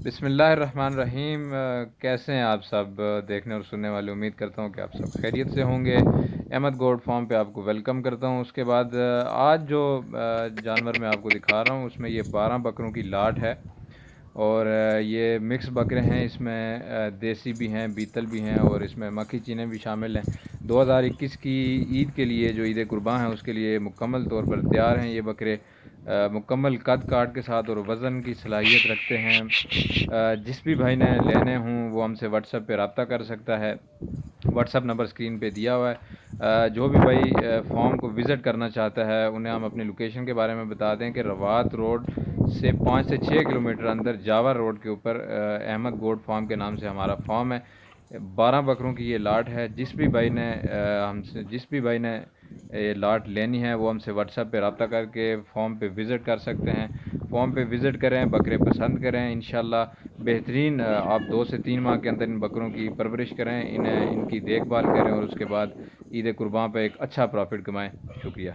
بسم اللہ الرحمن الرحیم۔ کیسے ہیں آپ سب دیکھنے اور سننے والے؟ امید کرتا ہوں کہ آپ سب خیریت سے ہوں گے۔ احمد گوڈ فارم پہ آپ کو ویلکم کرتا ہوں۔ اس کے بعد آج جو جانور میں آپ کو دکھا رہا ہوں اس میں یہ 12 بکروں کی لاٹ ہے، اور یہ مکس بکرے ہیں۔ اس میں دیسی بھی ہیں، بیتل بھی ہیں، اور اس میں مکھی چینے بھی شامل ہیں۔ 2021 کی عید کے لیے، جو عید قرباں ہیں، اس کے لیے مکمل طور پر تیار ہیں یہ بکرے۔ مکمل قد کاٹ کے ساتھ اور وزن کی صلاحیت رکھتے ہیں۔ جس بھی بھائی نے لینے ہوں وہ ہم سے واٹس ایپ پہ رابطہ کر سکتا ہے۔ واٹس ایپ نمبر اسکرین پہ دیا ہوا ہے۔ جو بھی بھائی فارم کو وزٹ کرنا چاہتا ہے انہیں ہم اپنی لوکیشن کے بارے میں بتا دیں کہ روات روڈ سے 5 سے 6 کلومیٹر اندر جاوا روڈ کے اوپر احمد گوڈ فارم کے نام سے ہمارا فارم ہے۔ 12 بکروں کی یہ لاٹ ہے۔ جس بھی بھائی نے یہ لاٹ لینی ہے وہ ہم سے واٹس ایپ پہ رابطہ کر کے فارم پہ وزٹ کر سکتے ہیں۔ فارم پہ وزٹ کریں، بکرے پسند کریں، انشاءاللہ بہترین آپ 2 سے 3 ماہ کے اندر ان بکروں کی پرورش کریں، ان کی دیکھ بھال کریں، اور اس کے بعد عید قربان پہ ایک اچھا پروفٹ کمائیں۔ شکریہ۔